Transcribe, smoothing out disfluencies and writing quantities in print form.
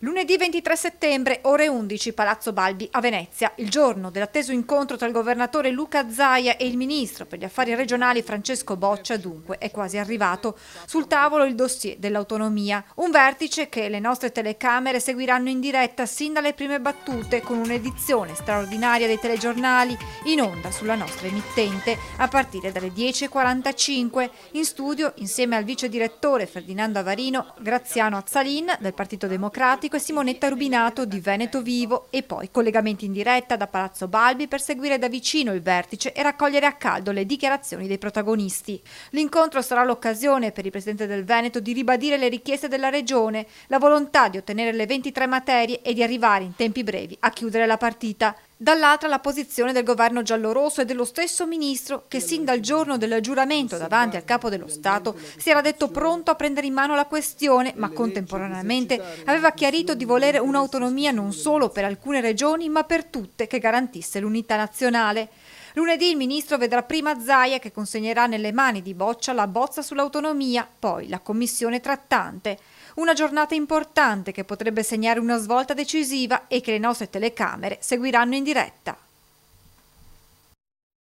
Lunedì 23 settembre, ore 11, Palazzo Balbi a Venezia, il giorno dell'atteso incontro tra il governatore Luca Zaia e il ministro per gli affari regionali Francesco Boccia, dunque è quasi arrivato. Sul tavolo il dossier dell'autonomia, un vertice che le nostre telecamere seguiranno in diretta sin dalle prime battute con un'edizione straordinaria dei telegiornali in onda sulla nostra emittente a partire dalle 10:45. In studio, insieme al vice direttore Ferdinando Avarino, Graziano Azzalin del Partito Democratico e Simonetta Rubinato di Veneto Vivo, e poi collegamenti in diretta da Palazzo Balbi per seguire da vicino il vertice e raccogliere a caldo le dichiarazioni dei protagonisti. L'incontro sarà l'occasione per il presidente del Veneto di ribadire le richieste della regione, la volontà di ottenere le 23 materie e di arrivare in tempi brevi a chiudere la partita. Dall'altra la posizione del governo giallorosso e dello stesso ministro che sin dal giorno del giuramento davanti al capo dello Stato si era detto pronto a prendere in mano la questione, ma contemporaneamente aveva chiarito di volere un'autonomia non solo per alcune regioni ma per tutte, che garantisse l'unità nazionale. Lunedì il ministro vedrà prima Zaia, che consegnerà nelle mani di Boccia la bozza sull'autonomia, poi la commissione trattante. Una giornata importante che potrebbe segnare una svolta decisiva e che le nostre telecamere seguiranno in diretta.